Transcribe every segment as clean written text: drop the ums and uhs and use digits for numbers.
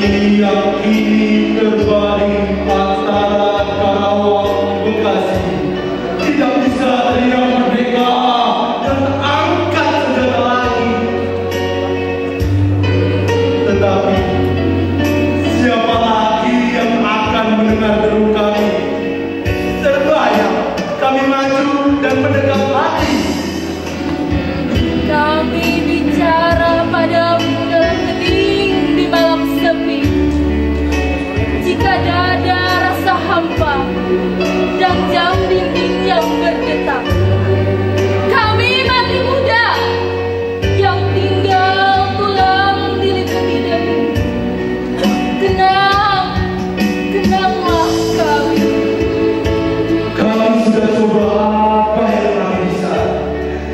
yang kini terbaring antara Karawang Bekasi tidak bisa teriak merdeka dan angkat senjata lagi. Tetapi siapa lagi yang akan mendengar deru kami? Terbayang kami maju dan mendekat lagi. Kami bicara padamu dalam hening di malam sepi. Jika dada rasa hampa dan jam dinding yang berdetak, kami mati muda yang tinggal tulang diliputi debu. Kenanglah kami. Kami sudah coba apa yang kami bisa,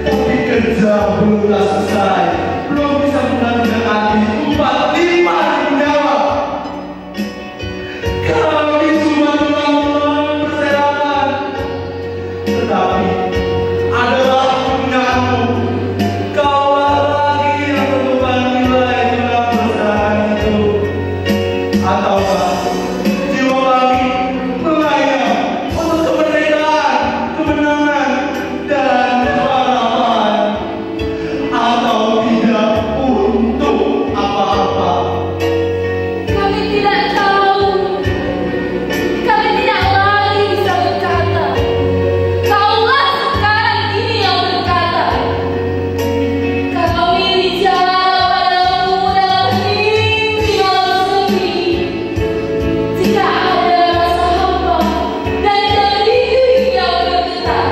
tapi kerja belum selesai. Belum bisa menandai 45.000 nyawa. Kami cuma tulang-tulang berserakan. Tetapi adalah kepunyaanmu. Kaulah lagi yang temukan nilai tulang berserakan itu. Ataukah jiwa kami melayang untuk kemerdekaan, kemenangan, dan harapan, atau tidak untuk apa-apa? Kami tidak tahu. Kami tidak lagi bisa berkata. Kaulah sekarang ini yang berkata. Kami bicara padamu dalam hening di malam sepi. Jika ada rasa hampa dan jam dinding yang berdetak,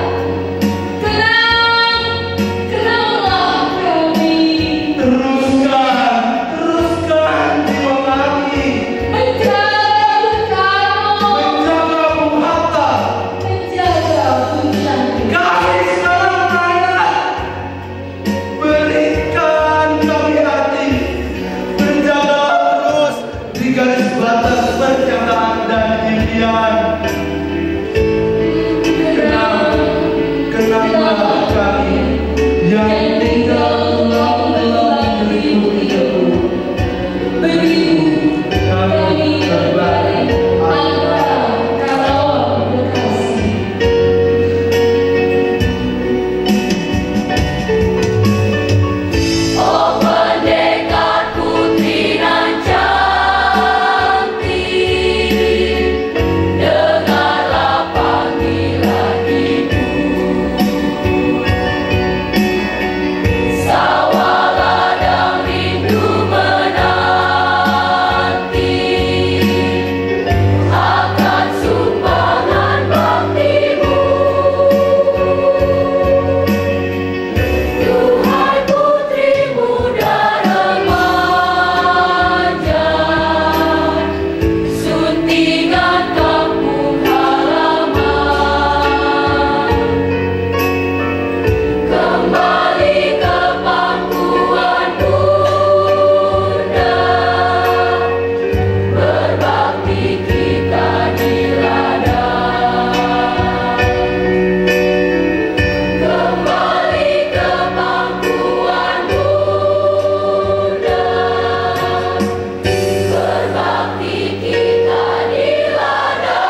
kenanglah kami. Teruskan jiwa kami. Menjaga Bung Menjaga Bung Hatta. menjaga Bung Chandra. Kami sekarang rakyat. Berikan kami hati. Menjaga terus di garis batas percakapan dan impian. Kenanglah kami yang tinggal tulang-tulang diliputi debu. Beribu kami terbaring antara Karawang Bekasi. Oh pendekar putri nan cantik, dengarlah panggilan ibu. Sawaladang rindu menanti akan sumbangan baktimu. Duhai putri muda remaja, suntingan kampung halaman, kembali ke pangkuan bunda, berbakti kita di ladang. Kembali ke pangkuan bunda, berbakti kita di ladang.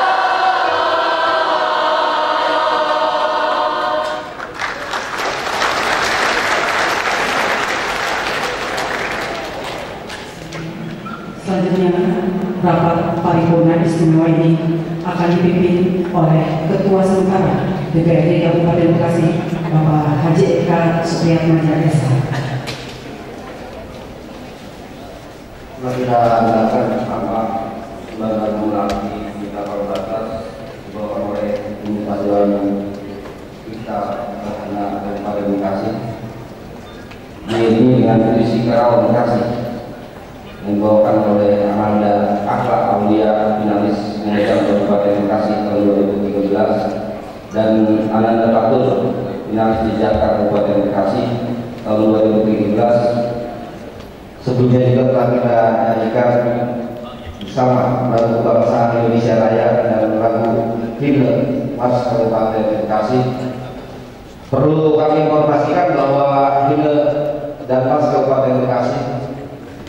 Selanjutnya, rapat paripurna istimewa ini akan dipimpin oleh Ketua Sementara DPRD Kabupaten Bekasi, Bapak Haji Eka Supriyatmaja SH. Kita akan sama mengulangi kita batas dibawa oleh Paduan kita Pertahanan Kabupaten Bekasi. Ini dengan edisi Karawang Bekasi dibawakan oleh Amanda Akhlak Aulia, finalis Mengejam Kabupaten Bekasi tahun 2013, dan Ananda Batur, finalis Jejaka Kabupaten Bekasi tahun 2017. Sebelumnya juga telah kita nyanyikan bersama lagu Kebangsaan Indonesia Raya dan lagu Himne Mas Kabupaten Bekasi. Perlu kami informasikan bahwa Himne dan Mas Kabupaten Bekasi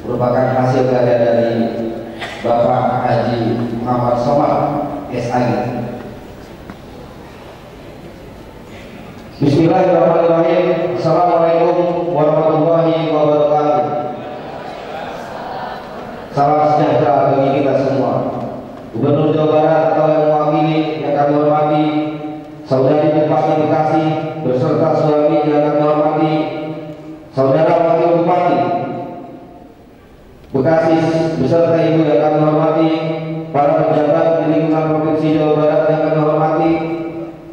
merupakan hasil karya dari Bismillahirrahmanirrahim. Assalamualaikum warahmatullahi wabarakatuh. Salam sejahtera bagi kita semua. Gubernur Jawa Barat atau yang mewakili yang kami hormati, Saudari Bupati Bekasi beserta suami yang kami hormati, Saudara Wakil Bupati Bekasi beserta Ibu yang kami hormati, para pejabat di lingkungan Provinsi Jawa Barat yang kami hormati,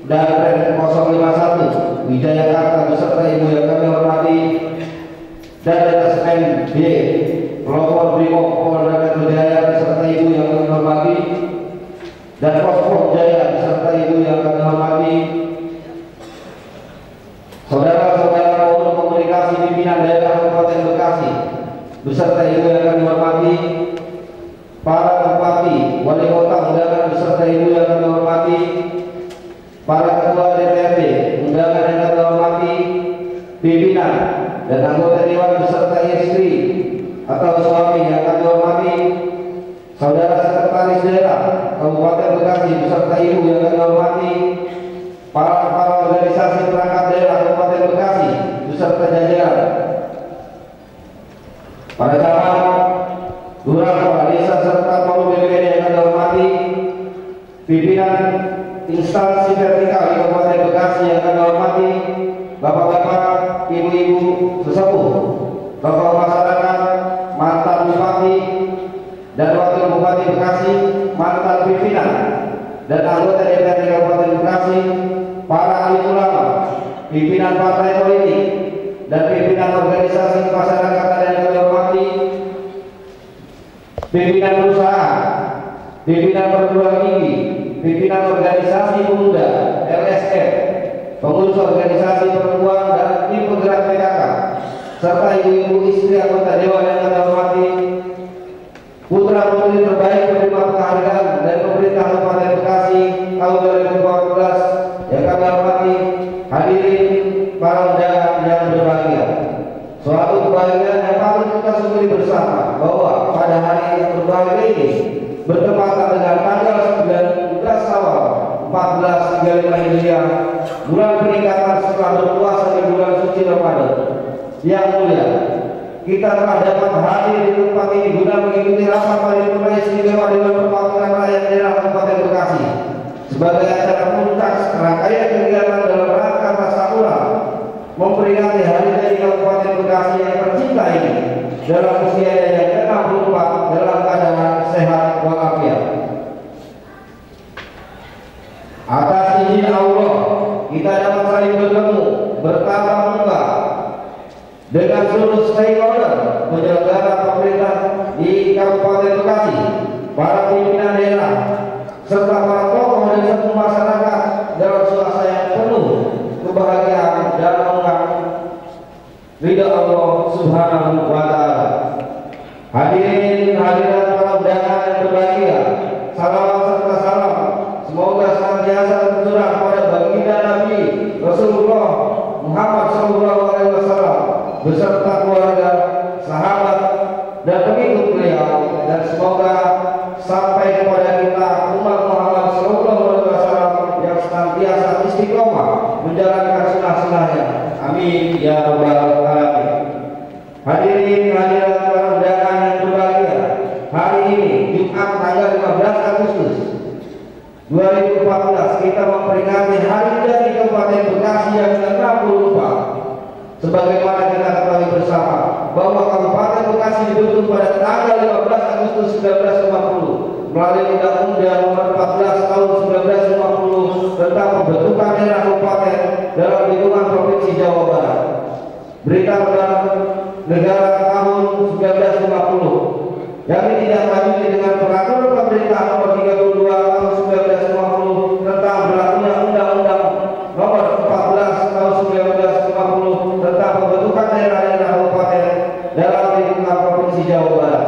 dan Rem 051 Wijayakarta beserta Ibu yang kami hormati, dan Detasmen B Pelopor Brimob Polda Metro Jaya beserta Ibu yang kami hormati, dan Pospom Jaya beserta Ibu yang kami hormati, saudara-saudara Forum Komunikasi Pimpinan Daerah Kabupaten Bekasi beserta Ibu yang kami hormati, para bupati, wali kota undangan beserta Ibu yang kami hormati, para ketua DPRD undangan yang kami hormati, pimpinan dan anggota dewan beserta istri atau suami yang kami hormati, saudara sekretaris daerah Kabupaten Bekasi beserta Ibu yang kami hormati, para organisasi perangkat daerah Kabupaten Bekasi beserta jajaran, para camat, lurah, kepala desa serta forum BPD yang kami hormati, pimpinan instansi vertikal di Kabupaten Bekasi yang kami hormati, bapak-bapak, ibu-ibu sesepuh, tokoh masyarakat, mantan bupati dan wakil bupati Bekasi, mantan pimpinan dan anggota DPRD Kabupaten Bekasi, para ahli ulama, pimpinan partai politik dan pimpinan organisasi kemasyarakatan yang kami hormati, pimpinan perusahaan, pimpinan perguruan tinggi, pimpinan organisasi pemuda, LSM, pengurus organisasi perempuan dan tim penggerak PKK, serta ibu-ibu istri anggota dewan yang kami hormati, putra-putri terbaik penerima penghargaan dari pemerintah Kabupaten Bekasi tahun 2014 yang kami hormati, hadirin para undangan yang berbahagia. Suatu kebahagiaan yang patut kita syukuri bersama bahwa pada hari yang berbahagia ini bertepatan dengan tanggal 19 Awal 1435 Hijriah, bulan peningkatan setelah berpuasa di bulan suci Ramadan yang mulia, kita telah dapat hadir di tempat ini guna mengikuti rapat paripurna istimewa Dewan Perwakilan Rakyat Daerah Kabupaten Bekasi sebagai acara puncak rangkaian kegiatan dalam rangka tasawuran memperingati hari jadi Kabupaten Bekasi yang tercinta ini dalam usianya yang ke-64 dalam keadaan sehat walafiat. Atas izin Allah, kita dapat saling bertemu, bertatap muka dengan seluruh stakeholder penyelenggara pemerintah di Kabupaten Bekasi, para pimpinan daerah, serta para tokoh dan satu masyarakat dalam suasana yang penuh kebahagiaan dan mengundang ridha Allah Subhanahu wa Ta'ala. Hadirin hadirat para undangan yang berbahagia, salawat serta salam semoga senantiasa tercurah pada baginda Nabi Rasulullah Muhammad SAW beserta keluarga, sahabat dan pengikut beliau, dan semoga sampai kepada kita umat Muhammad SAW yang senantiasa istiqomah menjalankan sunnah-sunnahnya. Amin ya rabbal alamin. Hadirin hadirat para undangan yang berbahagia, hari ini Jumat tanggal 15 Agustus 2014 kita memperingati hari jadi Kabupaten Bekasi yang ke-64. Sebagaimana kita ketahui bersama bahwa Kabupaten Bekasi dibentuk pada tanggal 15 Agustus 1950 melalui Undang-Undang Nomor 14 Tahun 1950 tentang pembentukan daerah kabupaten dalam lingkungan Provinsi Jawa Barat. Berita Negara tahun 1950 yang tidak lanjuti dengan peraturan pemerintah Nomor 32 Tahun 1950 tentang berlakunya Undang-Undang Nomor 14 Tahun 1950 tentang pembentukan daerah-daerah kabupaten dalam lingkungan Provinsi Jawa Barat.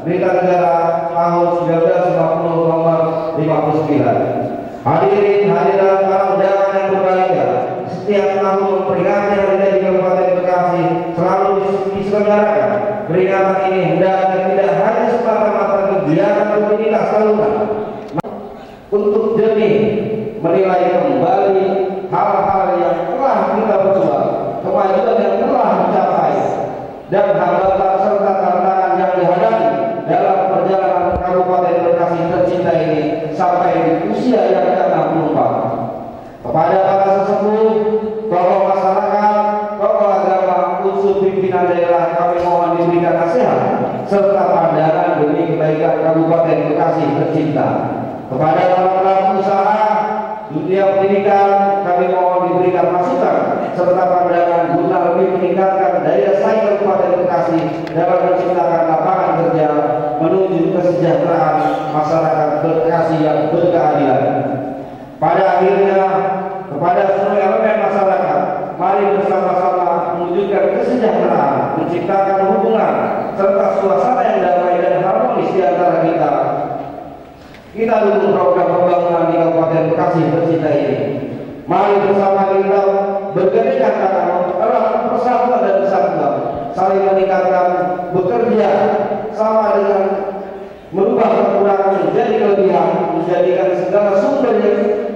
Berita Negara tahun 1950 nomor 59. Hadirin hadirat para undangan yang berbahagia, setiap tahun memperingati hari jadi Kabupaten Bekasi selalu diselenggarakan peringatan ini hendaknya tidak hanya semata-mata kegiatan rutinitas tahunan untuk demi menilai kembali hal-hal yang telah Kepada para pelaku usaha dunia pendidikan, kami mohon diberikan masukan serta pandangan guna lebih meningkatkan daya saing Kabupaten Bekasi dalam menciptakan lapangan kerja menuju kesejahteraan masyarakat Bekasi yang berkeadilan. Pada akhirnya, kepada seluruh elemen masyarakat, mari bersama-sama mewujudkan kesejahteraan, menciptakan hubungan serta suasana yang damai dan harmonis di antara kita. Kita dukung program pembangunan di Kabupaten Bekasi tercinta ini. Mari bersama kita bergandeng tangan, erat persatuan dan kesatuan, saling meningkatkan, bekerja sama dengan merubah kekurangan menjadi kelebihan, menjadikan segala sumber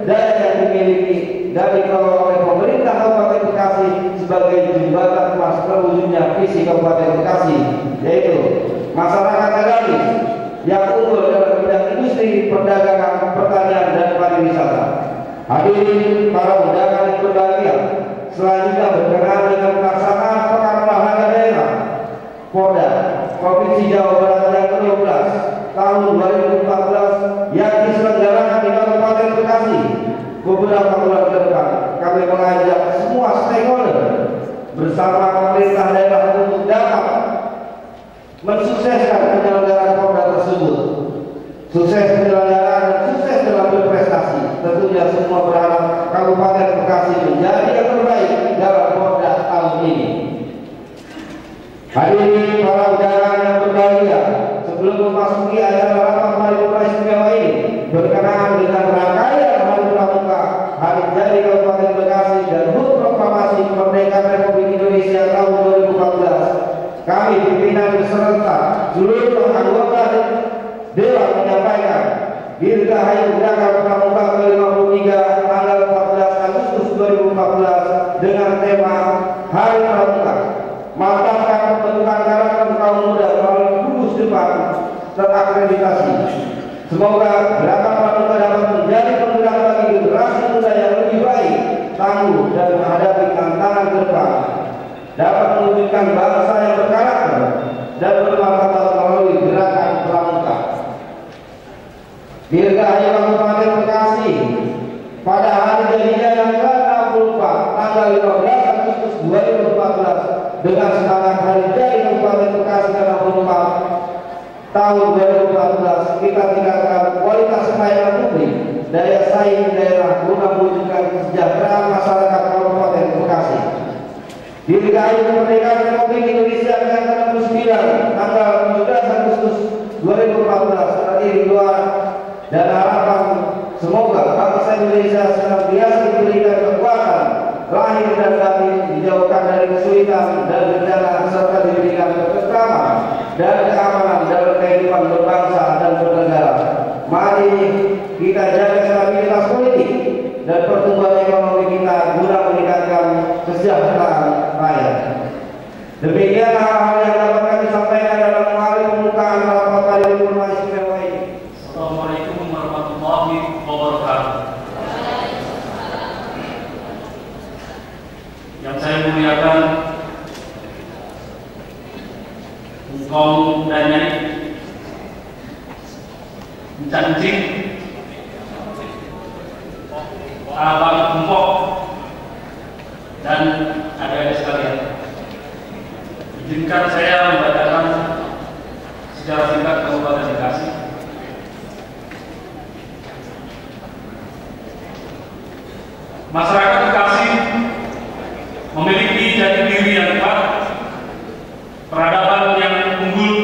daya yang dimiliki dan dikelola oleh pemerintah Kabupaten Bekasi sebagai jembatan emas terwujudnya visi Kabupaten Bekasi, yaitu masyarakat agamis yang unggul dalam bidang industri, perdagangan, pertanian, dan pariwisata. Hadirin para undangan yang berbahagia, selanjutnya berkenaan dengan pelaksanaan Pekan Olahraga Daerah Porda Provinsi Jawa Barat yang ke-12 tahun 2014 yang diselenggarakan di Kabupaten Bekasi. Beberapa bulan ke depan, kami mengajak semua stakeholder bersama pemerintah daerah untuk dapat mensukseskan penyelenggaraan Porda tersebut. Sukses penyelenggaraan dan sukses dalam berprestasi. Tentunya semua berharap Kabupaten Bekasi menjadi yang terbaik dalam Porda tahun ini. Hadirin para undangan yang berbahagia, sebelum memasuki acara rapat paripurna istimewa ini berkenaan dengan rangkaian Hari Pramuka, Hari Jadi Kabupaten Bekasi dan HUT Proklamasi Kemerdekaan Republik Indonesia tahun 2014, kami pimpinan beserta seluruh anggota Dewan menyampaikan Dirgahayu Gerakan Pramuka ke-53 tanggal 14 Agustus 2014 dengan tema Hari Pramuka, mantapkan pembentukan karakter kaum muda melalui gugus depan terakreditasi. Semoga Gerakan Pramuka dapat menjadi penggerak bagi generasi muda yang lebih baik, tangguh, dan menghadapi tantangan ke depan, dapat mewujudkan bangsa yang berkarakter dan bermartabat melalui Gerakan Pramuka. Dirgahayu Kabupaten Bekasi pada hari jadinya yang ke-64 tanggal 15 Agustus 2014 dengan semangat Hari Jadi Kabupaten Bekasi ke-64 tahun 2014, kita tingkatkan kualitas pelayanan publik, daya saing daerah guna mewujudkan kesejahteraan masyarakat Kabupaten Bekasi. Dirgahayu Kemerdekaan Republik Indonesia yang ke-69 tanggal 17 Agustus 2014 terdiri doa dan harapan semoga bangsa Indonesia senantiasa diberikan kekuatan lahir dan batin, dijauhkan dari kesulitan dan bencana, serta diberikan ketentraman dan keamanan dalam kehidupan berbangsa dan bernegara. Mari kita jaga stabilitas politik dan pertumbuhan ekonomi kita guna meningkatkan kesejahteraan rakyat. Demikian hal-hal yang dapat kami sampaikan dalam hal pembukaan rapat paripurna istimewa ini. Assalamualaikum warahmatullahi wabarakatuh. Yang saya muliakan kaum Danyai, Cancing, Abang Empok, dan adik-adik sekalian. Izinkan saya membacakan secara singkat Kabupaten Bekasi. Masyarakat Bekasi memiliki jati diri yang kuat, peradaban yang unggul,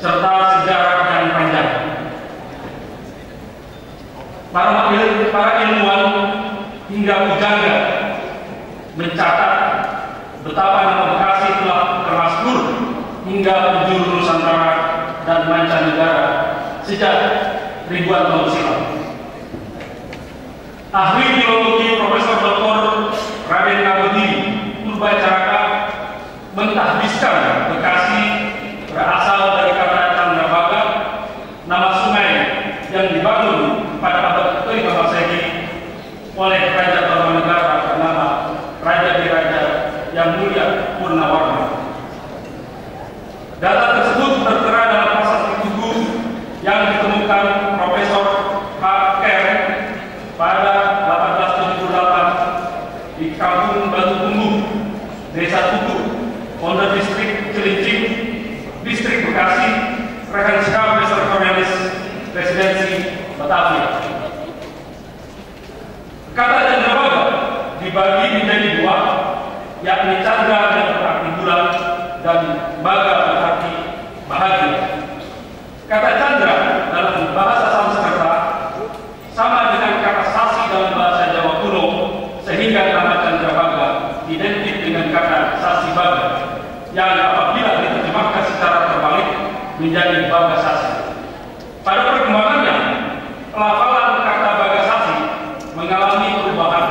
serta sejarah yang panjang. Para ilmuwan hingga pujangga mencatat betapa nama Bekasi telah termaskur hingga penjuru Nusantara dan mancanegara sejak ribuan tahun silam. Ahli geologi Profesor Dr. Raden Ngabedi Purbacaraka mentahbiskan Bekasi berasal dari kata Chandrabaga, nama sungai yang dibangun pada abad ke-5 Masehi oleh Raja Tarumanegara bernama Raja Diraja yang mulia Purnawarna. Data tersebut tertera dalam prasasti Tugu yang ditemukan Profesor Batavia. Kata Candrabaga dibagi menjadi dua, yakni Candra yang berarti bulan dan Baga berarti bahagia. Kata Candra dalam bahasa Sanskerta sama dengan kata Sasi dalam bahasa Jawa kuno, sehingga nama Candrabaga identik dengan kata Sasi Baga, yang apabila diterjemahkan secara terbalik menjadi Baga Sasi. Pada perkembangannya, pelafalan kata Baga Sasi mengalami perubahan.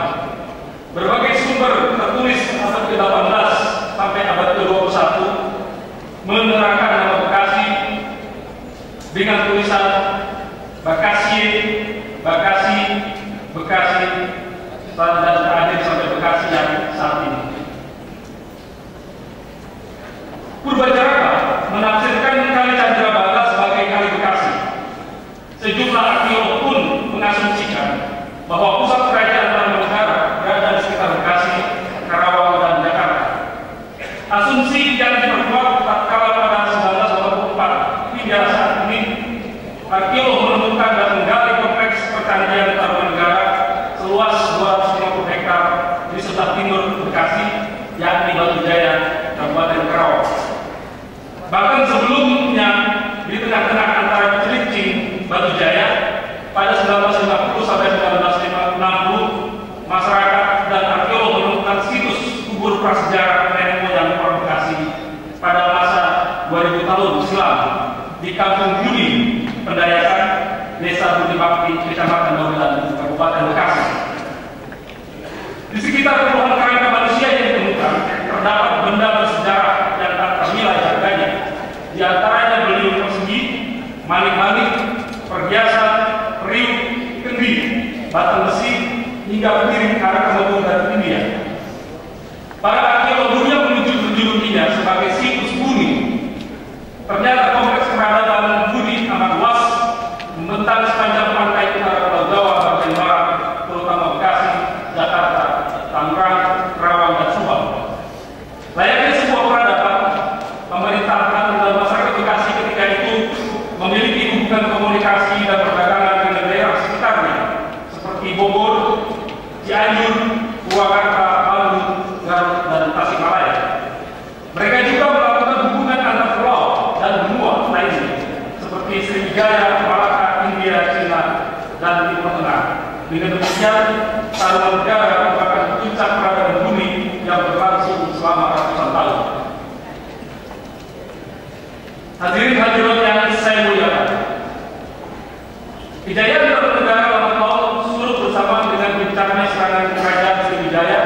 Berbagai sumber tertulis abad ke-18 sampai abad ke-21 menerangkan nama Bekasi dengan tulisan Bekasi, Bekasi, Bekasi, dan terakhir sampai Bekasi yang saat ini. Purbajaraka menafsirkan kali Candrabaga sebagai kali Bekasi. Sejumlah arkeolog pun mengasumsikan bahwa pusat kerajaan Tarumanegara berada di sekitar Bekasi, Karawang, dan Jakarta. Asumsi yang diperkuat tatkala pada 1984 hingga saat ini, arkeolog menemukan dan menggali kompleks percanggihan Tarumanegara seluas 250 hektar di sebelah timur Bekasi, yakni Batu Jaya, Kabupaten Karawang. Bahkan sebelumnya, di tengah-tengah antara Cilincing, Batu Jaya, pada 1950 sampai 1960, masyarakat dan arkeolog menemukan situs kubur prasejarah nenek moyang orang Bekasi pada masa 2000 tahun silam di Kampung Juni, Pendayakan, Desa Budi Bakti, Kecamatan Bawelan, Kabupaten Bekasi. Di sekitar puluhan kerangka manusia yang ditemukan, terdapat benda bersejarah yang tak ternilai harganya. Di antaranya beliung persegi, manik-manik, perhiasan, periuk, kendi, batang besi, hingga piring arah kemampuan dari India. Para arkeolog dunia menjulukinya sebagai situs Buni. Ternyata kompleks peradaban Buni amat luas, membentang sepanjang pantai utara Pulau Jawa bagian barat, terutama Bekasi, Jakarta, Tangerang, Karawang, dan Subang. Layaknya sebuah peradaban, pemerintahan dan masyarakat Bekasi ketika itu memiliki hubungan komunikasi dan perdagangan dengan daerah sekitarnya, seperti Bogor, Cianjur, Purwakarta, Bandung, Garut, dan Tasikmalaya. Mereka juga melakukan hubungan antar pulau dan benua lainnya, seperti Sriwijaya, Malaka, India, Cina, dan Timur Tengah. Dengan demikian, Tarumanegara merupakan puncak peradaban bumi yang berlangsung selama ratusan tahun. Hadirin hadirat yang saya muliakan, kejayaan Tarumanegara lama tahun surut bersama dengan gencarnya serangan kerajaan Sriwijaya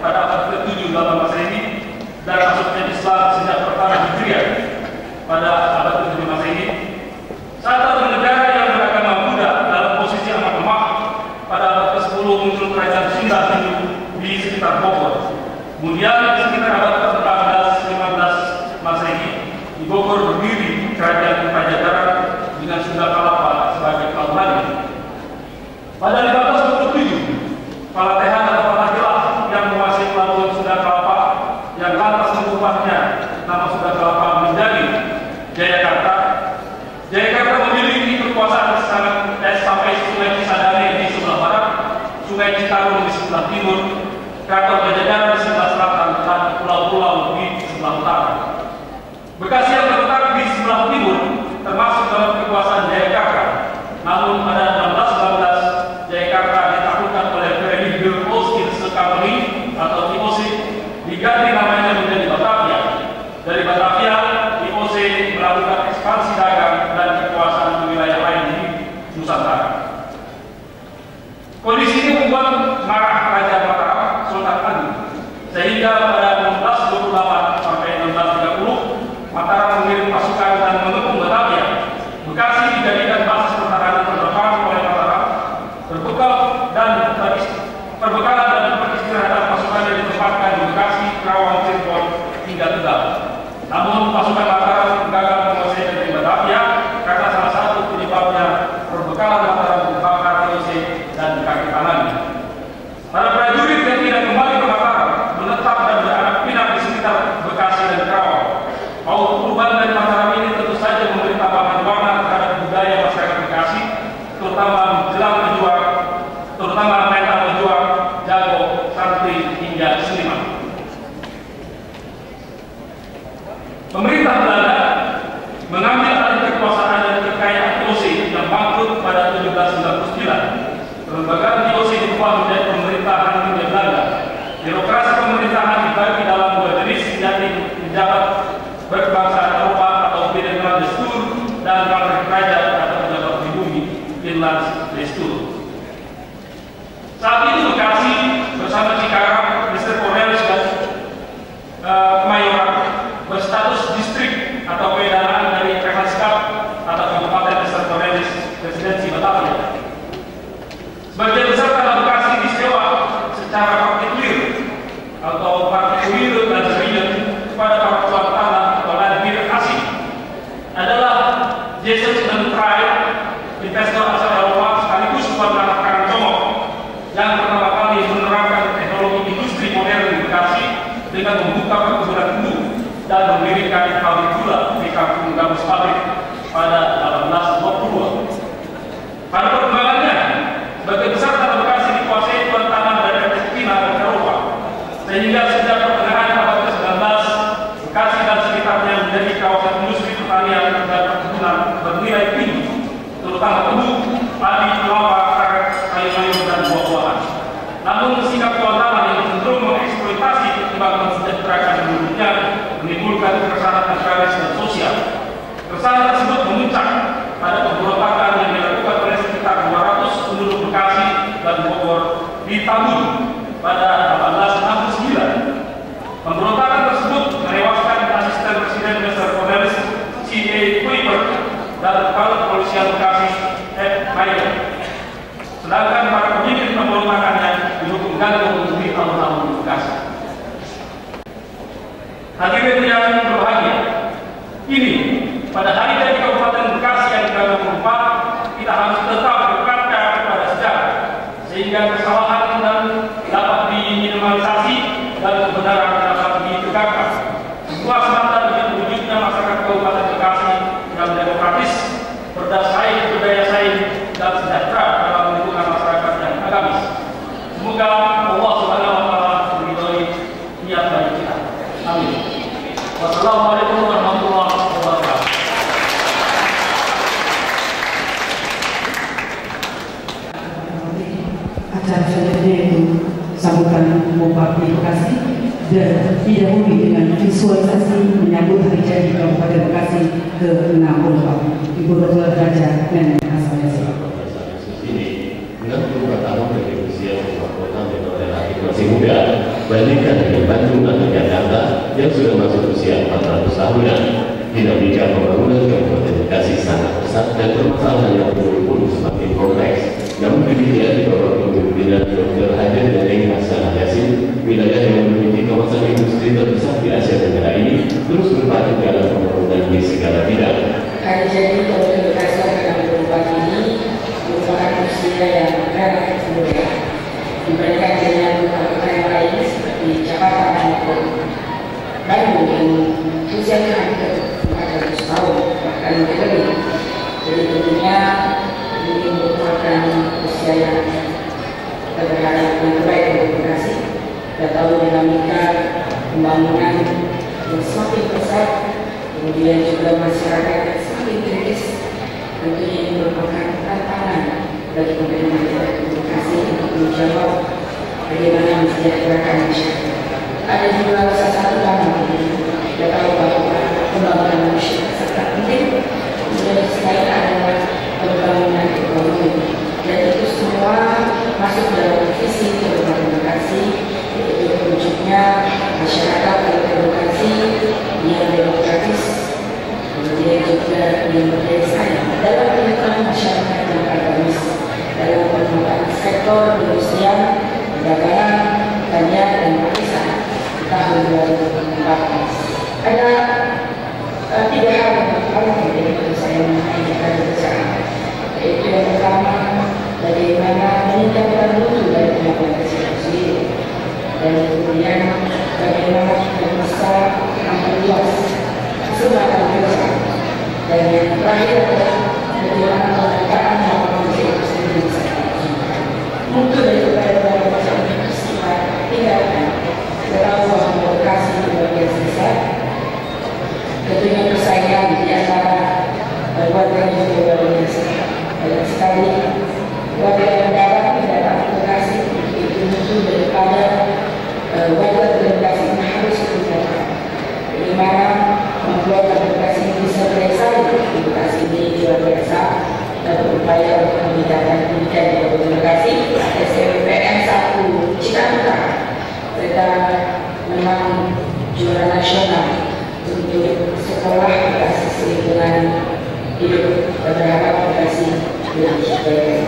pada abad ke-7 dalam Masehi dan masuknya Islam sejak pertama Hijriah pada abad ke-7 Masehi. Saat Tarumanegara yang beragama Buddha dalam posisi amat lemah, pada abad ke-10 muncul kerajaan Sunda Hindu di sekitar Bogor. Kemudian di sekitar abad ke-14-15 Masehi, di Bogor berdiri kerajaan Pajajaran dengan Sunda Kelapa sebagai pelabuhannya. Pada 1527, Palatehan atau Palagelah yang menguasai pelabuhan Sunda Kelapa yang lantas mengubahnya nama Sunda Kelapa menjadi Jayakarta. Jayakarta memiliki kekuasaan sampai Sungai Cisadane di sebelah barat, Sungai Citarum di sebelah timur, Keraton Pajajaran di sebelah selatan, dan pulau-pulau di sebelah utara. Bekasi yang terletak di sebelah timur termasuk dalam kekuasaan Jayakarta. Namun pada 1619 Jayakarta ditaklukkan oleh British East India Company atau IOC, diganti namanya menjadi Batavia. Dari Batavia, IOC melakukan ekspansi dagang dan kekuasaan di wilayah lain di Nusantara. Kondisi ini membuat marah Raja Mataram, Sultan Agung, sehingga 1999. Kelembagaan DOC diubah menjadi pemerintahan Hindia Belanda. Birokrasi pemerintahan dibagi dalam dua jenis, yakni pejabat berbangsa Eropa atau Binnenlandbestuur dan Parlemen Kerajaan atau pejabat pribumi Inlandsbestuur. Saat itu Bekasi bersama Cikarang, Distrik Cornelis dan Kemayoran berstatus distrik atau pedanaan dari Kekaisaran atau Kabupaten Distrik Cornelis Presidensi Batavia. Sebagian besar tanah Bekasi disewa secara partikulir atau partikulir dan serius kepada para tuan tanah atau lanbir asing. Adalah Jason dan Pride, investor asal Eropa sekaligus tuan tanah Karangcomok yang pertama kali menerapkan teknologi industri modern di Bekasi dengan membuka perkebunan tebu dan mendirikan pabrik gula di Kampung Gabus Pabrik pada 1822. Pada perkembangannya, sebagian besar tanah Bekasi dikuasai tuan tanah dari Argentina dan Eropa, sehingga sejak pertengahan abad ke-19, Bekasi dan sekitarnya menjadi kawasan industri pertanian dan perkebunan bernilai tinggi, terutama tebu, padi, kelapa, karet, kayu mayur, dan buah-buahan. Namun sikap tuan tanah yang cenderung mengeksploitasi ketimbang mensejahterakan penduduknya menimbulkan keresahan agraris dan sosial. Keresahan tersebut memuncak pada pemberontakan yang dilakukan oleh sekitar 200 penduduk Bekasi dan Bogor di Tambun pada 1869. Pemberontakan tersebut menewaskan asisten Presiden Distrik Cornelis C.A. Kuiper dan Kepala Kepolisian Bekasi F. Mayer. Sedangkan para pemimpin pemberontakannya dihukum gantung di alun-alun Bekasi. Hadirin yang berbahagia, ini pada hari jadi Kabupaten Bekasi yang ke-24, kita harus tetap berkaca kepada sejarah sehingga kesalahan dan dapat diminimalisasi dan kebenaran dapat ditegakkan. Sebuah semata demi terwujudnya masyarakat Kabupaten Bekasi yang demokratis, berdasarkan budaya saing dan sejahtera dalam lingkungan masyarakat yang agamis. Semoga Allah Subhanahu wa taala meridhoi niat baik kita. Amin. Wassalamualaikum warahmatullahi wabarakatuh. Acara selanjutnya itu sambutan Bupati Bekasi dan didahului dengan visualisasi menyambut hari jadi Kabupaten Bekasi ke-64. Ibu Dr. Raja Nenek Asal-Yasi. Ini 64 tahun dari usia sebuah kota memang relatif masih muda bandingkan dengan Bandung atau Jakarta yang sudah masuk usia 400 tahunan. Dinamika pembangunan Kabupaten Bekasi sangat pesat dan permasalahan yang pun semakin kompleks. Namun demikian di bawah kepemimpinan Dr. Hajar Nenek Asal-Yasi, wilayah yang memiliki kawasan industri terbesar di Asia Tenggara ini terus berpacu dalam pembangunan di segala bidang. Hari jadi Kabupaten Bekasi ke-64 ini merupakan usia yang relatif muda dibandingkan dengan kota yang lain seperti Jakarta maupun Bandung yang usianya hampir 400 tahun bahkan lebih. Jadi tentunya ini merupakan usia yang terberharap yang terbaik untuk Bekasi. Kita tahu dinamika pembangunan yang semakin pesat, kemudian juga masyarakat yang semakin kritis. Tentunya ini merupakan tantangan bagi pemerintah Bekasi untuk menjawab bagaimana mensejahterakan masyarakat. Ada juga salah satu tantangan kita tahu bahwa pembangunan masyarakat sangat penting. Kemudian sekali adalah pembangunan ekonomi, dan itu semua masuk dalam visi Kabupaten Bekasi, yaitu terwujudnya masyarakat Kabupaten Bekasi yang demokratis, kemudian juga yang berdaya dalam peningkatan masyarakat yang agamis dalam pengembangan sektor perindustrian, perdagangan, pertanian, dan pariwisata di tahun 2014. Ada 3 hal yang penting untuk saya menyampaikan bersama, yaitu yang pertama bagaimana meningkatkan mutu dari tenaga kesehatan, dan kemudian bagaimana kita bisa memperluas kesempatan kerja, dan yang terakhir adalah bagaimana penegakan lapangan kerja itu sendiri bisa dilakukan. Mutu dari tenaga kesehatan itu sifat tinggalkan. Kita tahu bahwa Bekasi itu bagian besar. Tentunya persaingan di antara warga juga luar biasa. Banyak sekali luar biasa dan berupaya untuk memindahkan pendidikan di Kabupaten Bekasi. SMPN 1 Cikampek kita memang juara nasional untuk sekolah berbasis lingkungan hidup dan berharap Bekasi lebih baik.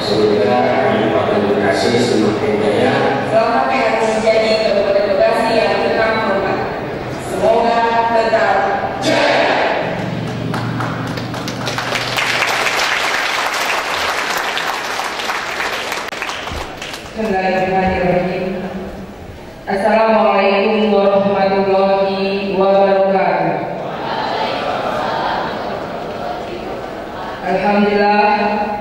Semoga Kabupaten Bekasi semakin jaya. Selamat menjadi Kabupaten Bekasi yang tetap hormat. Semoga tetap jaya. Bismillahirrahmanirrahim. Assalamualaikum warahmatullahi wabarakatuh. Alhamdulillah,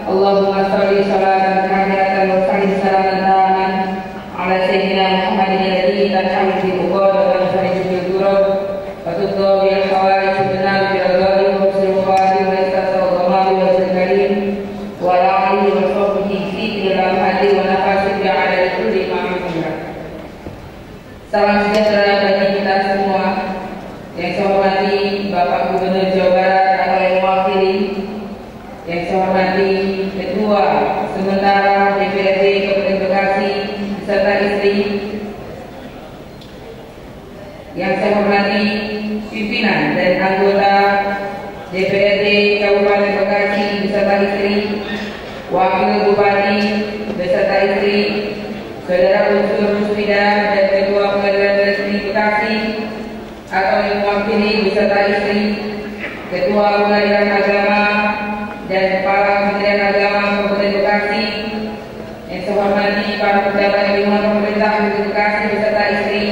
Allahumma sholli sholatan kamilatan wa sallim salaman taman ala sayyidina Muhammadin alladhi tanhamu bi uqad wa tanfariju bil durab wa tudhawi al hawaij benar bil ghali wa usul khadi wa istasa wa dhamari wa karim wa ala alihi wa sahbihi fi dalam hadi wa nafasi bi ala kulli ma'amillah. Salam sejahtera bagi kita semua. Yang saya hormati Bapak Gubernur Jawa Barat atau yang mewakili, yang saya hormati Ketua Sementara DPRD Kabupaten Bekasi beserta istri, yang saya hormati pimpinan dan anggota DPRD Kabupaten Bekasi beserta istri, Wakil Bupati beserta istri, Saudara Unsur Musbida dan Ketua Pengadilan Negeri Bekasi atau yang mewakili beserta istri, Ketua Pengadilan Agama dan Kepala Kementerian Agama Kabupaten Bekasi, yang saya hormati para pejabat lingkungan pemerintah Kabupaten Bekasi beserta istri,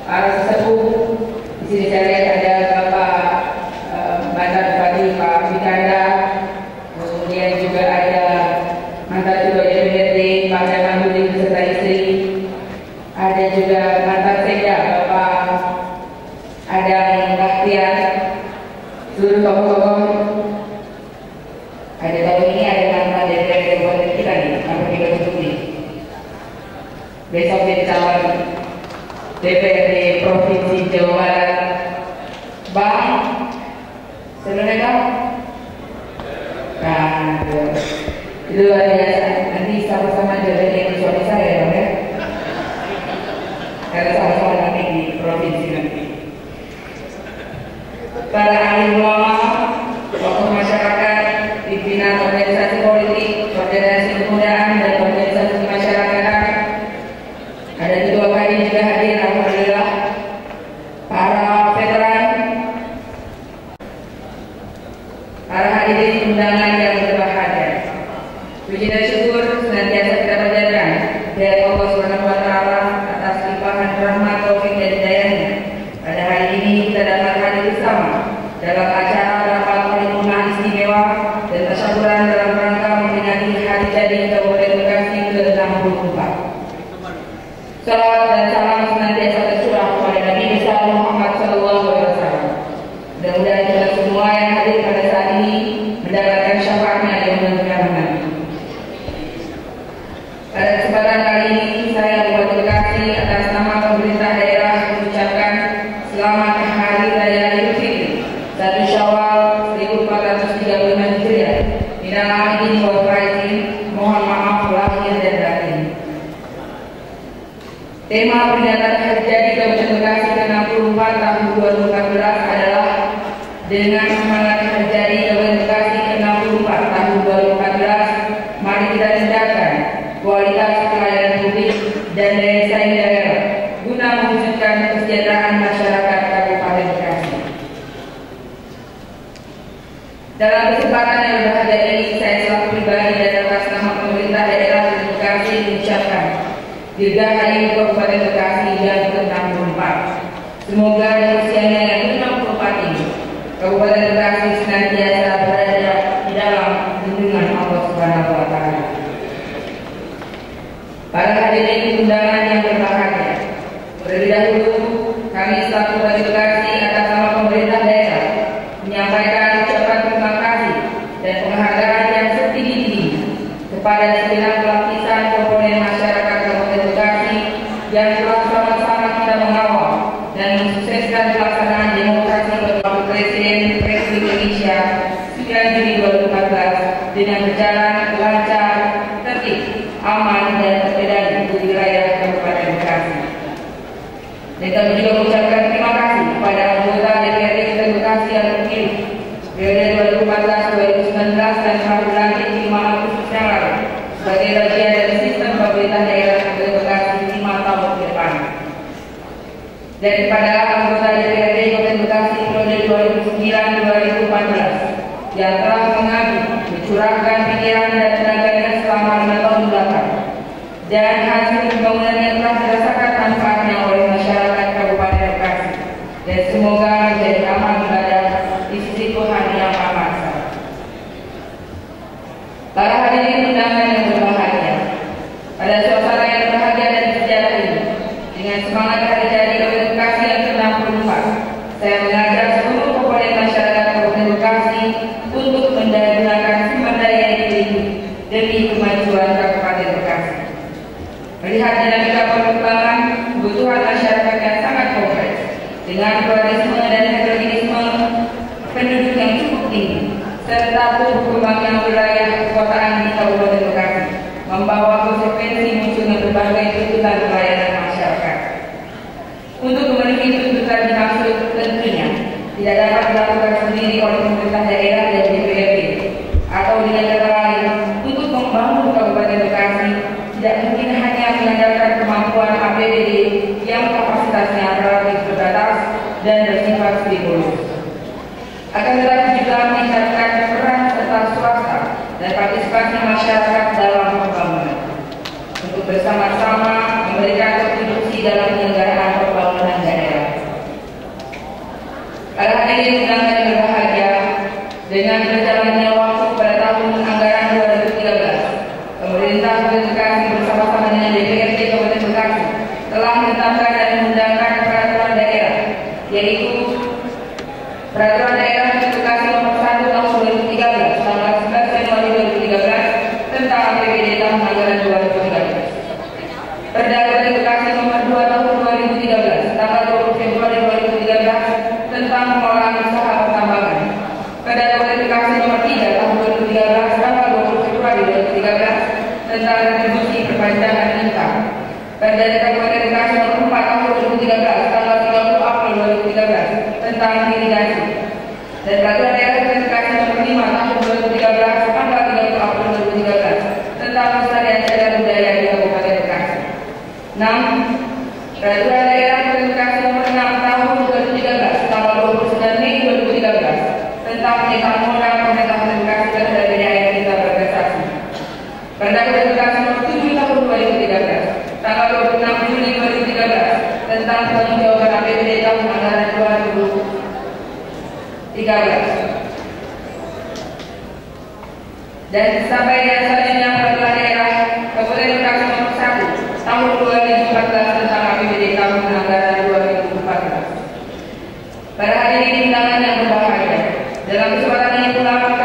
para sesepuh. Di sini saya lihat ada Bapak Mantan Bupati Pak Bikanda, kemudian juga ada mantan Ketua DPRD Pak Jamanudin beserta istri, ada juga mantan Sekda Bapak Adang Bahtiar, seluruh tokoh-tokoh. Ada tahun ini ada nama DPRD Kabupaten kita nih, apa kita tutup nih. Besok jadi calon DPRD Provinsi Jawa Barat. Bang, sebenarnya Bang? Nah, itu luar biasa. Nanti sama-sama jadi suami saya ya Bang ya. Karena sama-sama nanti di provinsi nanti. Para ahli ulama, tokoh masyarakat, pimpinan organisasi politik, organisasi kemudaan dan organisasi masyarakat. Ada juga kali juga hadir, alhamdulillah. Para veteran, para hadirin undangan yang berbahagia. Puji dan syukur senantiasa kita panjatkan dari Allah Subhanahu wa taala atas limpahan rahmat, taufik dan hidayahnya. Pada hari ini kita dapat hadir bersama dalam acara rapat paripurna istimewa dan tasyakuran dalam rangka memperingati hari jadi Kabupaten Bekasi ke-64. Salawat dan salam senantiasa tercurah kepada Nabi besar Muhammad SAW. Mudah-mudahan kita semua yang hadir pada saat ini mendapatkan syafaatnya yang menentukan nanti. Pada kesempatan kali ini saya Bupati Bekasi atas nama pemerintah daerah mengucapkan selamat Hari Raya Idul Fitri 1 Syawal 1435 Hijriah. Minal aidin wal faizin, mohon maaf lahir dan batin. Tema peringatan Hari Jadi Kabupaten Bekasi ke-64 tahun 2014 adalah dengan semangat Hari Jadi Kabupaten Bekasi ke-64 tahun 2014, mari kita tingkatkan kualitas pelayanan publik dan daya saing daerah guna mewujudkan kesejahteraan masyarakat Kabupaten Bekasi. Dalam kesempatan yang berbahagia ini, saya selaku pribadi dan atas nama pemerintah daerah Bekasi mengucapkan dirgahayu Kabupaten Bekasi yang ke-64. Semoga di usianya yang ke-64 ini, Kabupaten Bekasi senantiasa berada di dalam lindungan Allah Subhanahu wa taala. Para hadirin undangan yang berbahagia, terlebih dahulu kami selaku Bupati Bekasi atas nama pemerintah daerah menyampaikan ucapan terima kasih dan penghargaan yang setinggi-tingginya kepada segenap lapisan komponen masyarakat Kabupaten Bekasi yang telah keputusan pelaksanaan demokrasi Wakil Presiden Republik Indonesia 9 Juni 2014 dengan berjalan lancar, tertib, aman, dan terkendali di wilayah Kabupaten Bekasi. Dan kami juga mengucapkan terima kasih kepada anggota DPRD Kota Bekasi yang terpilih periode 2014-2019 dan telah dilantik 5 Agustus yang lalu sebagai bagian dari sistem pemerintah daerah Kota Bekasi 5 tahun ke depan. Dan kepada anggota DPRD Kota Bekasi periode 2009-2014 yang telah mengabdi, mencurahkan pikiran dan tenaganya selama 5 tahun belakang, dan hasil pembangunan yang telah dirasakan manfaatnya oleh masyarakat Kabupaten Bekasi, dan semoga menjadi amal ibadah di sisi Tuhan Yang Maha Esa. Para hadirin undangan yang berbahagia, pada suasana yang berbahagia dan sejarah ini, dengan semangat hari jadi Kota Bekasi yang ke-64, saya mengajak seluruh komponen masyarakat Kabupaten Bekasi untuk menggunakan sumber daya yang dimiliki demi kemajuan Kabupaten Bekasi. Melihat dinamika perkembangan kebutuhan masyarakat yang sangat kompleks dengan pluralisme dan heterogenisme penduduk yang cukup tinggi serta berkembangnya wilayah perkotaan di Kabupaten Bekasi membawa konsekuensi munculnya berbagai tuntutan pelayanan masyarakat. Untuk memenuhi tuntutan dimaksud tentunya tidak dapat dilakukan sendiri oleh pemerintah daerah dan DPRD, atau dengan kata lain, untuk membangun Kabupaten Bekasi tidak mungkin hanya mengandalkan kemampuan APBD yang kapasitasnya relatif terbatas dan bersifat stimulus. Akan tetapi juga meningkatkan peran serta swasta dan partisipasi masyarakat dalam pembangunan untuk bersama-sama memberikan kontribusi dalam penyelenggaraan pembangunan daerah. Para hadirin undangan yang berbahagia, dengan berjalannya waktu pada tahun anggaran 2013, pemerintah Kabupaten Bekasi bersama-sama dengan DPRD Kabupaten Bekasi telah menetapkan dan mengundangkan peraturan daerah, yaitu Peraturan Daerah Kabupaten Bekasi Nomor 1 Tahun 2013 tanggal 11 Januari 2013 tentang APBD tahun anggaran 2013. Perda Kabupaten Bekasi Nomor 2 Tahun 2013 tanggal 20 Februari 2013 tentang pengelolaan usaha pertambangan. Perda Kabupaten Bekasi Nomor 3 Tahun 2013 tanggal 20 Februari 2013 tentang retribusi perpanjangan income. Perda Kabupaten Bekasi Nomor 4 Tahun 2013 tanggal 30 April 2013 tentang irigasi. Dan Peraturan Daerah Kabupaten Bekasi Nomor 5 Tahun 2013 tanggal 30 April 2013 tentang pelestarian cagar budaya di Kabupaten Bekasi. 6. Peraturan Daerah Kabupaten Bekasi Nomor 6 Tahun 2013 tanggal 29 Mei 2013 tentang peningkatan modal pemerintah Kabupaten Bekasi terhadap BDAN Desa Berprestasi. Perda Kabupaten Bekasi Nomor 7 Tahun 2013 tanggal 26 Juli 2013 tentang penanggung-jawaban APBD tahun anggaran 2013. Dan sampai dengan selanjutnya Peraturan Daerah Kabupaten Bekasi Nomor 1 Tahun 2014 tentang APBD tahun anggaran 2014. Para hadirin undangan yang berbahagia, dalam kesempatan ini pula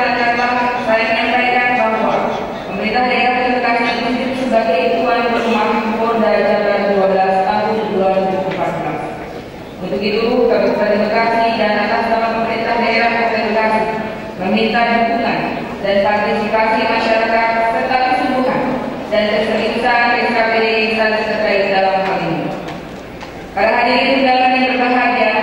saya menyampaikan bahwa pemerintah daerah Kabupaten Bekasi ditunjuk sebagai tuan rumah Polda Jabar 12 tahun 2014. Untuk itu, Kabupaten Bekasi dan atas nama pemerintah daerah Kabupaten Bekasi meminta dukungan dan partisipasi masyarakat serta kesungguhan dan keseriusan SKPD instansi terkait dalam hal ini. Para hadirin undangan yang berbahagia,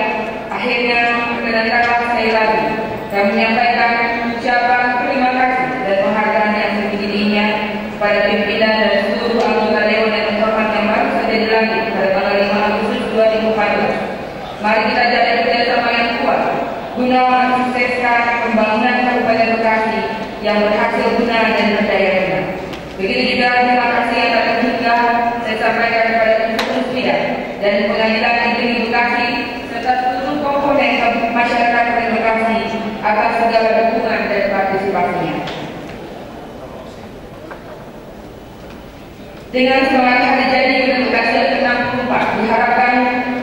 akhirnya perkenankanlah sekali lagi kami menyampaikan ucapan terima kasih dan penghargaan yang setinggi-tingginya kepada pimpinan dan seluruh anggota Dewan yang terhormat yang baru saja dilantik pada tanggal 5 Agustus 2014. Mari kita jaga kerjasama yang kuat guna mensukseskan pembangunan Kabupaten Bekasi yang berhasil guna dan berdaya guna. Begitu juga terima kasih yang tak terhingga saya sampaikan kepada Unsur Bidang dan Pengadilan Negeri Bekasi serta seluruh komponen masyarakat Kabupaten Bekasi atas segala dukungan dan partisipasinya. Dengan semangat hari jadi Kabupaten Bekasi yang ke-64 diharapkan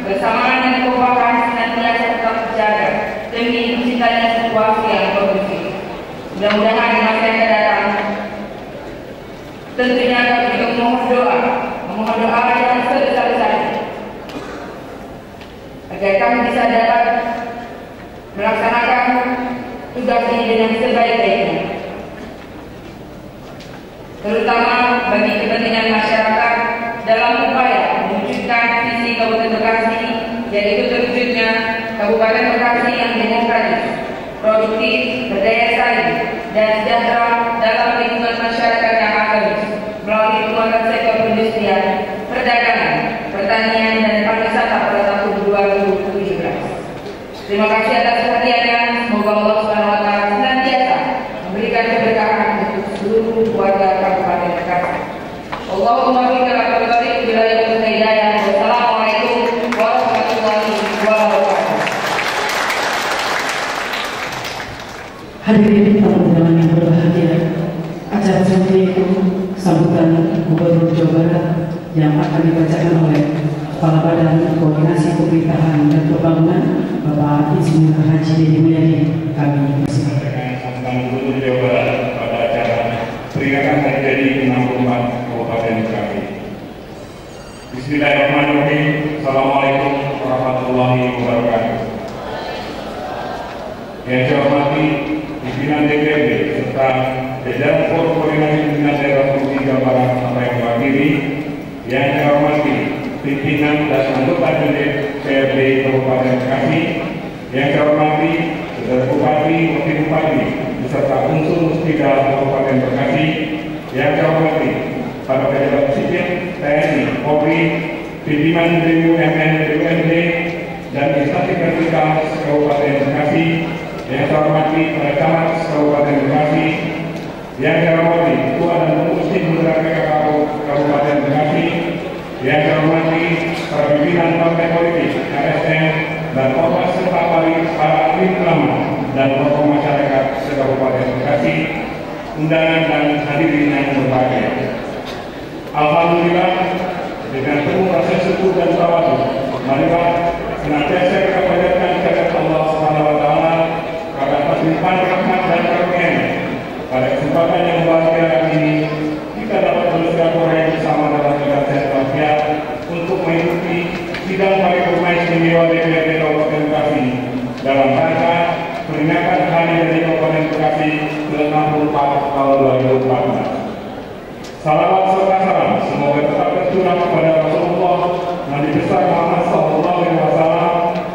bersamaan dengan kekompakan senantiasa tetap terjaga demi terciptanya situasi yang kondusif. Mudah-mudahan di masa yang akan datang tentunya kami juga memohon doa yang sebesar-besarnya agar kami bisa dapat melaksanakan tugas ini dengan sebaik-baiknya, terutama bagi kepentingan masyarakat dalam upaya mewujudkan visi Kabupaten Bekasi, yaitu terwujudnya Kabupaten Bekasi yang demokratis, produktif, berdaya saing, dan sejahtera dalam lingkungan masyarakat yang agamis melalui penguatan sektor perindustrian, perdagangan, pertanian, dan pariwisata pada tahun 2017. Terima kasih atas perhatiannya. Semoga Allah SWT senantiasa memberikan keberkahan untuk seluruh warga Kabupaten Bekasi. Allahumma bika barik wilayah hidayah. Wassalamualaikum warahmatullahi wabarakatuh. Hadirin tamu undangan yang berbahagia, acara selanjutnya itu sambutan Gubernur Jawa Barat yang akan dibacakan oleh Kepala Badan Koordinasi Pemerintahan dan Pembangunan Bapak Insinyur Haji Deddy Mulyadi. Kami persilakan sambutan Gubernur Jawa Barat pada acara peringatan Hari Jadi ke-64 Kabupaten Bekasi. Bismillahirrahmanirrahim. Assalamualaikum warahmatullahi wabarakatuh. Yang saya hormati pimpinan DPRD serta jajaran koordinasi pimpinan daerah Provinsi Jawa Barat sampai mewakili, yang saya hormati pimpinan dan anggota DPRD Kabupaten Bekasi, yang saya hormati saudara Bupati, Wakil Bupati, beserta unsur musbida Kabupaten Bekasi, yang saya hormati para pejabat sipil, TNI, Polri, pimpinan BUMN, BUMD, dan instansi vertikal Kabupaten Bekasi, yang saya hormati para camat Kabupaten Bekasi, yang saya hormati Ketua dan Pengurus Tim Penggerak PKK Kabupaten Bekasi, yang saya hormati para pimpinan partai politik, ASN, dan ormas serta para ahli ulama dan tokoh masyarakat se-Kabupaten Bekasi, undangan dan hadirin yang berbahagia. Alhamdulillah, dengan penuh rasa syukur dan tawadhu, marilah senantiasa kita panjatkan kepada Allah Subhanahu wa taala karena limpahan rahmat dan karunia-Nya. Pada kesempatan yang bahagia ini, kita dapat bersilaturahmi bersama dalam keadaan sehat walafiat untuk mengikuti sidang paripurna istimewa DPRD Kabupaten Bekasi dalam rangka peringatan Hari Jadi Kabupaten Bekasi ke-64 tahun 2014. Salawat serta salam semoga tetap tercurah kepada Rasulullah Nabi besar Muhammad SAW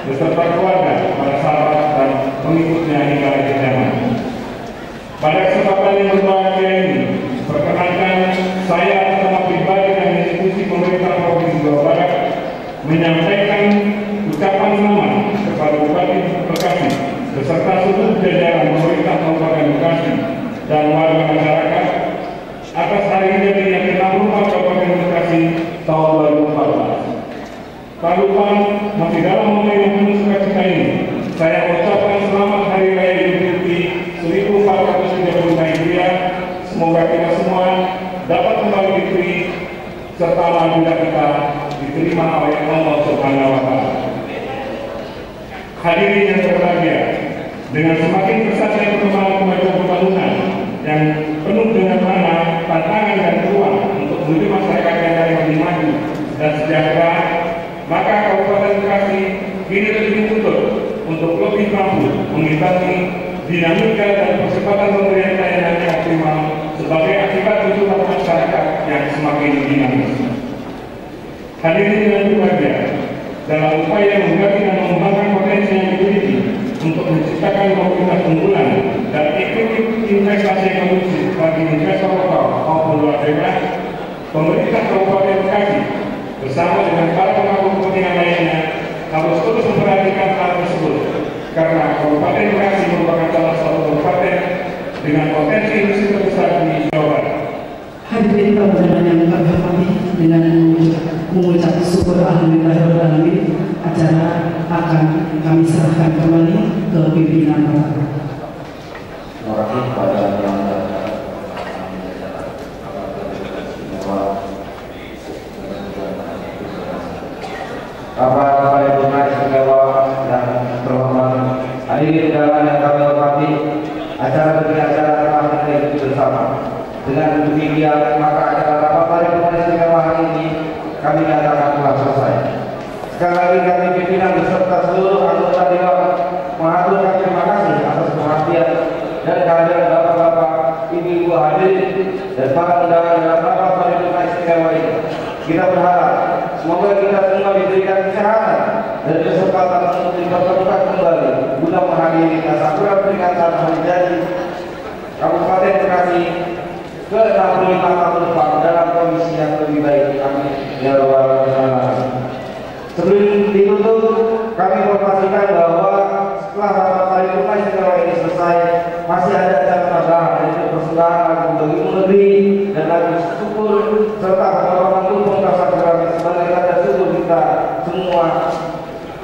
beserta keluarga, para sahabat dan pengikutnya hingga akhir zaman. Pada kesempatan yang berbahagia ini, perkenankan saya atas nama pribadi dan institusi pemerintah Provinsi Jawa Barat menyampaikan ucapan selamat kepada Bupati Bekasi beserta seluruh jajaran pemerintah Kabupaten Bekasi dan warga masyarakat atas hari jadi yang ke-64 Kabupaten Bekasi tahun 2014. Tak lupa, masih dalam momen yang penuh sukacita ini, saya mengucapkan selamat Hari Raya Idul Fitri 1435 Hijriah. Semoga kita semua dapat kembali diberi serta alhamdulillah kita diterima oleh Allah Subhanahu wa taala. Hadirin yang berbahagia, dengan semakin pesatnya perkembangan kemajuan pembangunan yang penuh dengan makna, tantangan dan peluang untuk menuju masyarakat yang lebih maju dan sejahtera, maka Kabupaten Bekasi kini lebih dituntut untuk lebih mampu mengimbangi dinamika dan percepatan pemberian layanan yang optimal sebagai akibat tuntutan masyarakat yang semakin dinamis. Hadirin yang berbahagia, dalam upaya menggali dan mengembangkan potensi yang dimiliki untuk menciptakan komunitas unggulan dan iklim investasi yang kondusif bagi investor lokal maupun luar daerah, pemerintah Kabupaten Bekasi bersama dengan para pemangku kepentingan lainnya harus terus memperhatikan hal tersebut karena Kabupaten Bekasi merupakan salah satu kabupaten dengan potensi industri terbesar di Jawa Barat. Hadirin tamu yang kami hormati, dengan mengucap syukur alhamdulillahirobbilalamin, acara akan kami serahkan kembali ke pimpinan Bapak. Terima kasih kepada yang Bapak Paripurna Istimewa dan terhormat hadirin undangan yang kami hormati, acara demi acara telah kita ikuti bersama. Dengan demikian, maka acara Rapat Paripurna Istimewa hari ini kami nyatakan telah selesai. Sekali lagi kami pimpinan beserta seluruh anggota guna menghadiri tasyakuran peringatan hari jadi Kabupaten Bekasi ke-65 tahun depan dalam kondisi yang lebih baik. Amin ya rabbal alamin. Sebelum ditutup, kami memastikan bahwa setelah rapat paripurna istimewa ini selesai, masih ada acara tambahan, yaitu persembahan lagu bagimu negeri dan lagu syukur serta pengawalan tumpeng tasyakuran sebagai tanda syukur kita semua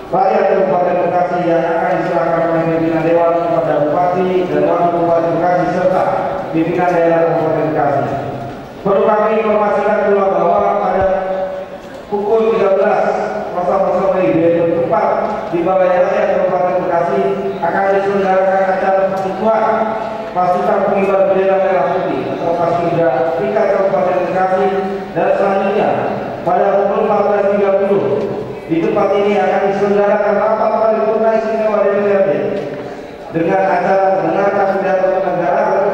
rakyat Kabupaten Bekasi yang akan diserahkan oleh pimpinan Dewan kepada Bupati dan Wakil Bupati Bekasi serta pimpinan daerah Kabupaten Bekasi. Perlu kami informasikan pula bahwa pada pukul 13.00 di tempat di Balai Raya Kabupaten Bekasi akan diselenggarakan acara pengukuhan pasukan pengibar bendera merah putih atau Paskibra tingkat Kabupaten Bekasi, dan selanjutnya pada pukul 14.30 di tempat ini akan diselenggarakan rapat paripurna istimewa DPRD dengan acara mendengarkan pidato kenegaraan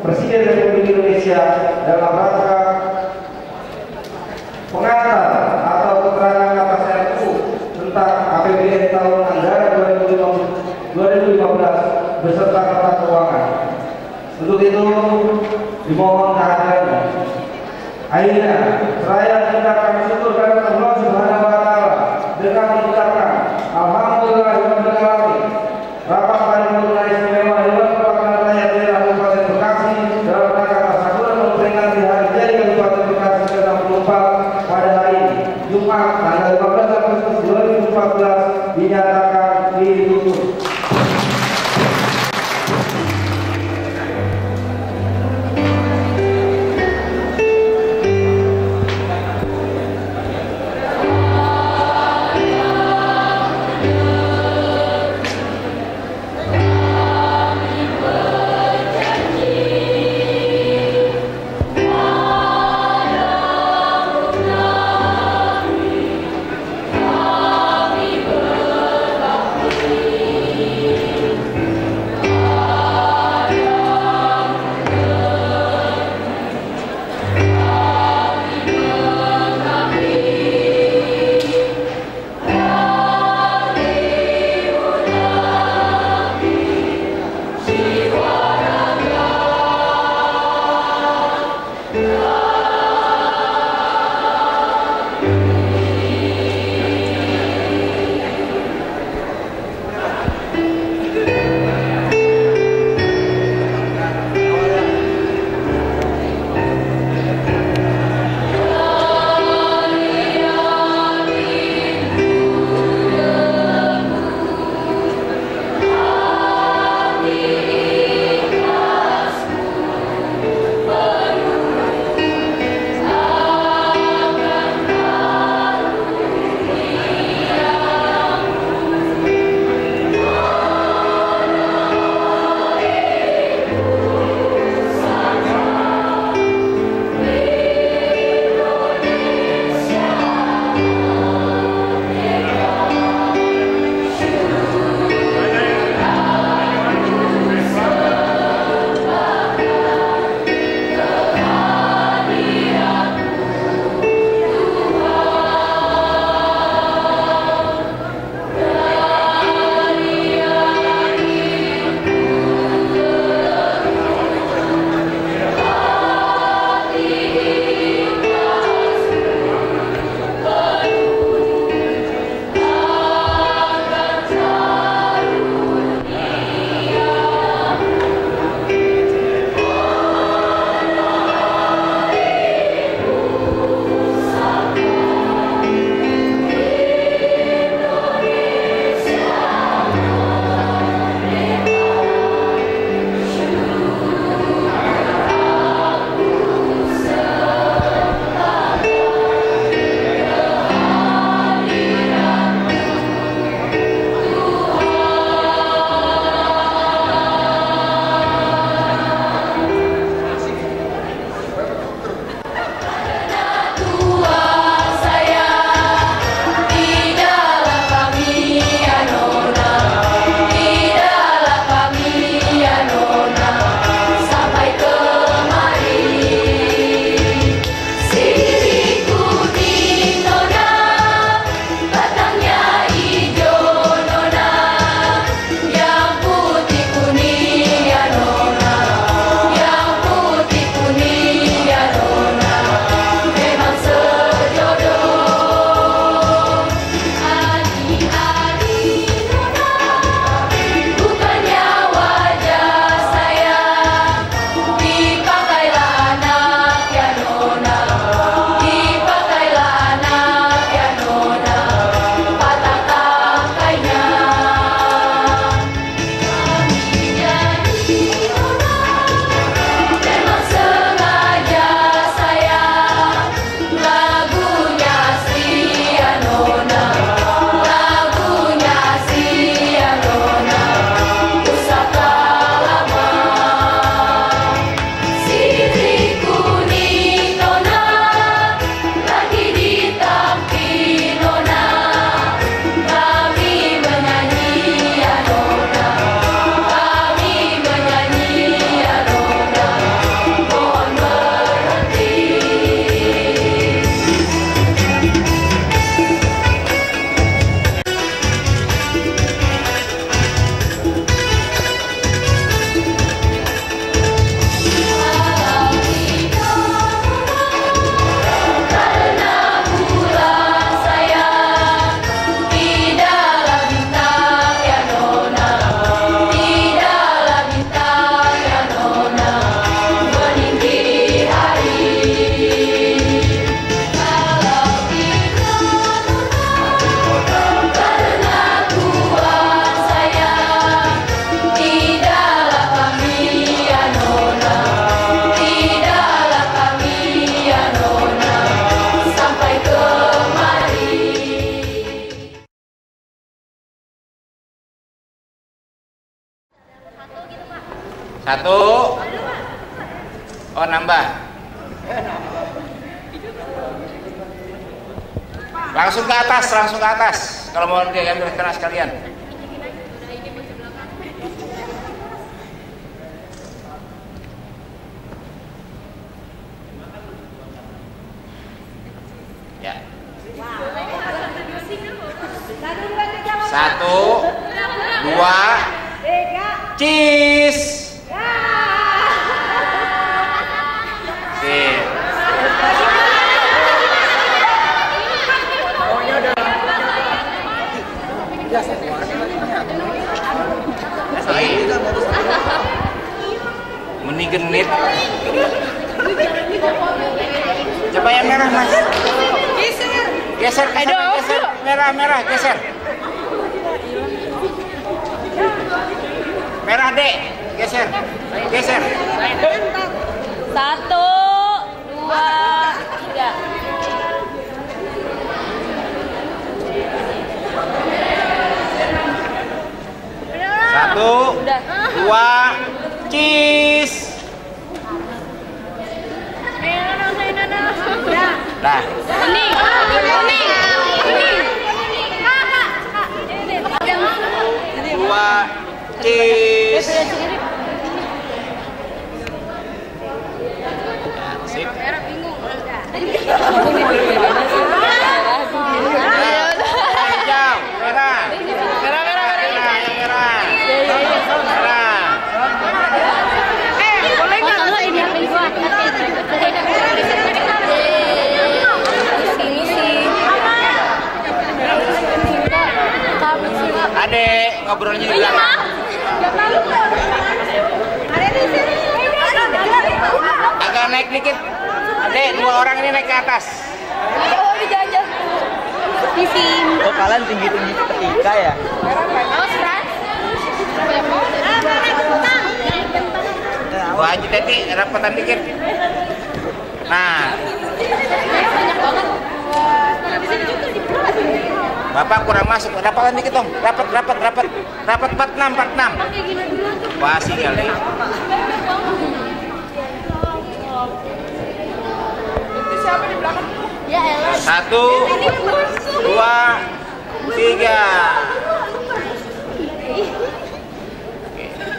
Presiden Republik Indonesia dalam rangka pengantar atau keterangan atas RUU tentang APBN tahun anggaran 2015 beserta nota keuangan. Untuk itu dimohon kehadirannya. Akhirnya saya mengucapkan syukur kepada Allah Subhanahu wa taala dengan mengucapkan alhamdulillahirabbil alamin. Rapat paripurna istimewa Dewan Perwakilan Rakyat Daerah Kabupaten Bekasi dalam rangka tasyakuran memperingati hari jadi Kabupaten Bekasi ke-64 pada hari ini, Jumat tanggal 15 Agustus 2014 dinyatakan ditutup. 1. Oh, nambah. Langsung ke atas. Kalau mau diambil kena sekalian. Ya. 1, 2, cheese. Sip. Meni genit. Coba yang merah, Mas. Geser. Merah, geser. Merah, Dek. Geser. 1, 2, 3. Satu, 2, cheese. Nah, Kuning. 2, cheese. Sip. Hijau, merah. Adek, ngobrolnya di belakang. Agak naik dikit. Adek, 2 orang ini naik ke atas. Oh, dijajah. Oh, kalian tinggi-tinggi ketika ya? Wah, Haji Teti, rapatan dikit. Nah. Bapak kurang masuk, rapatan dikit dong. Rapat 46. Wah, sih kali. Siapa di belakang? Ya elah. 1, 2, 3.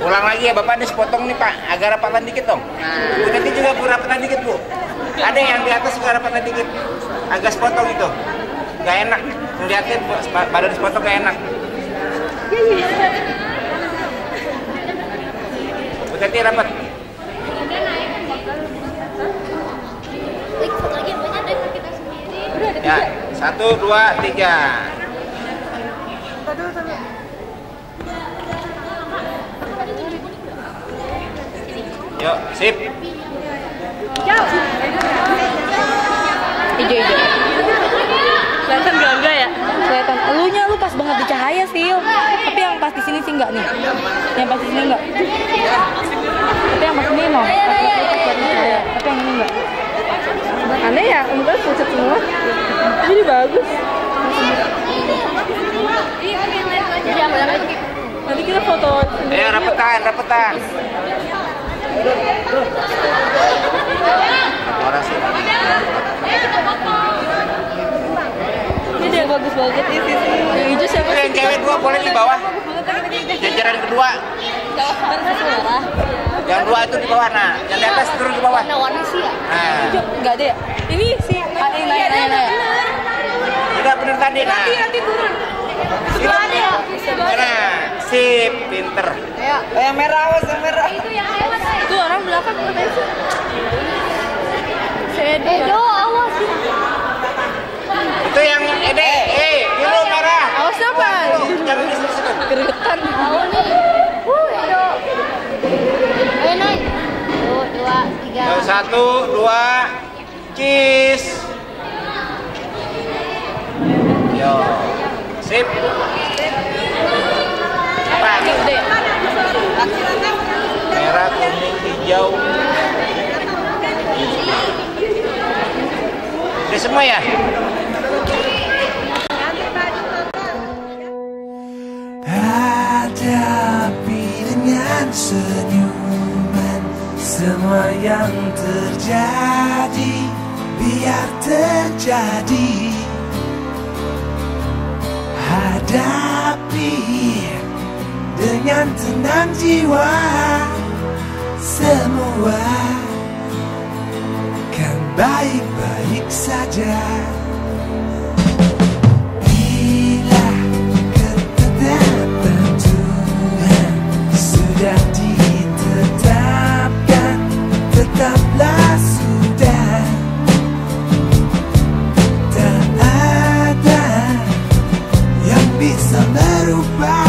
Ulang lagi ya Bapak, ini sepotong nih Pak, agak rapatan dikit dong. Bu Teti juga rapatan dikit Bu. Ada yang di atas juga rapatan dikit, agak sepotong itu. Gak enak, ngeliatin badan sepotong gak enak. Bu Teti rapat. Ya, 1, 2, 3. Yuk, sip. Hijau. Kelihatan enggak ya? Kelihatan. Elunya lu pas banget di cahaya sih. Tapi yang pas di sini sih enggak nih. Yang pas di sini enggak. Tapi yang pas ini mau. Tapi yang ini enggak. Aneh ya, enggak pucat semua. Ini bagus. Nanti kita foto. Rapetan. Orang sih. Ini dia bagus banget sih. Yang hijau siapa sih? Yang cewek 2 boleh di bawah. Jajaran kedua. Yang 2 itu di bawah, nah. Yang di atas turun ke bawah. Warna sih ya? Nah. Enggak ada ya? Ini sih. Naya. Tidak benar tadi, nah. Nanti turun. Sebelah ada ya? Nah, sip, pinter. Yang merah, awas yang merah. Itu yang lewat. Itu orang belakang katanya sih. Edo, awas. Itu yang biru merah. Awas apa? Jangan di situ. Keretan. Tahu nih. Edo. Ayo naik. 2, 3. 1, 2, cheese. Yo, sip. Apa? Merah, kuning, hijau. Udah semua ya? Hadapi dengan dan senyuman. Semua yang terjadi biar terjadi. Hadapi dengan tenang jiwa, semua kan baik-baik saja. Bila ketetapan Tuhan sudah ditetapkan, tetaplah sudah. Tak ada yang bisa merubah